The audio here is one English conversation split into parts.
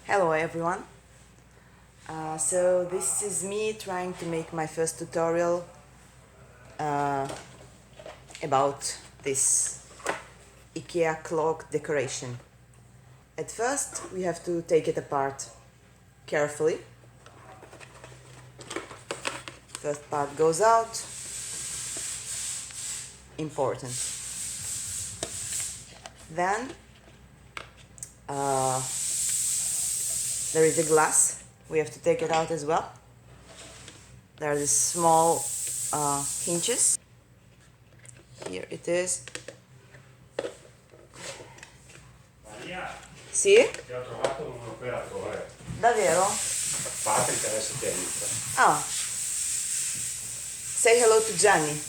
Hello everyone. So this is me trying to make my first tutorial about this Ikea clock decoration. At first we have to take it apart carefully. First part goes out. Important. Then there is a glass. We have to take it out as well. There are these small hinges. Here it is. Sì? Ti ho trovato un operatore. Davvero? Patrick adesso ti aiuta. Ah. Say hello to Gianni.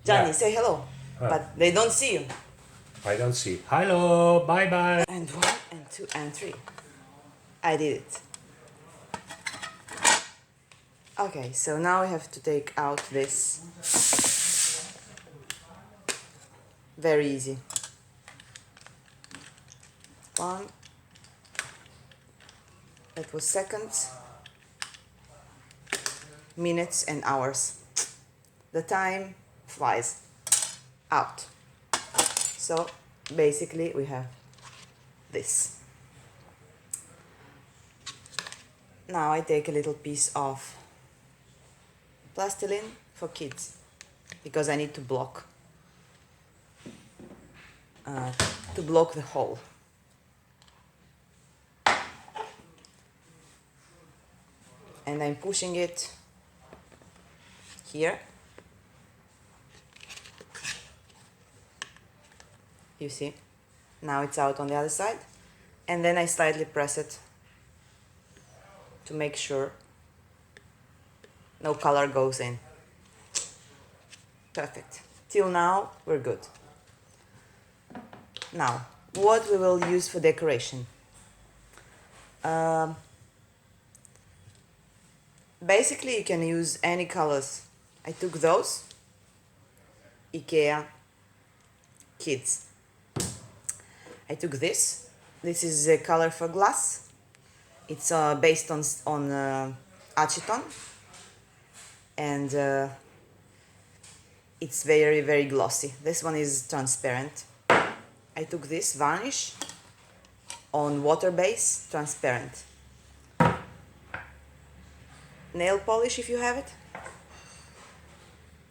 Gianni, Yeah. say hello. But they don't see you. I don't see. Hello, bye bye. And 1 and 2 and 3. I did it. Okay, so now we have to take out this. Very easy. 1. That was seconds, minutes and hours. The time flies out. So basically we have this. Now I take a little piece of plastilin for kids because I need to block the hole. And I'm pushing it here. You see? Now it's out on the other side. And then I slightly press it to make sure no color goes in. Perfect. Till now, we're good. Now, what we will use for decoration. Basically, you can use any colors. I took those. Ikea Kids. I took this. This is a color for glass. It's based on acetone. And it's very, very glossy. This one is transparent. I took this varnish on water base, transparent. Nail polish if you have it.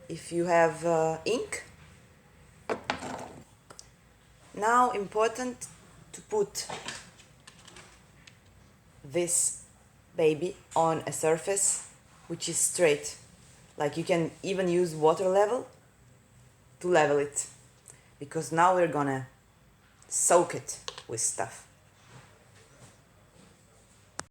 If you have ink. Now important to put this baby on a surface which is straight. Like you can even use water level to level it. Because now we're gonna soak it with stuff.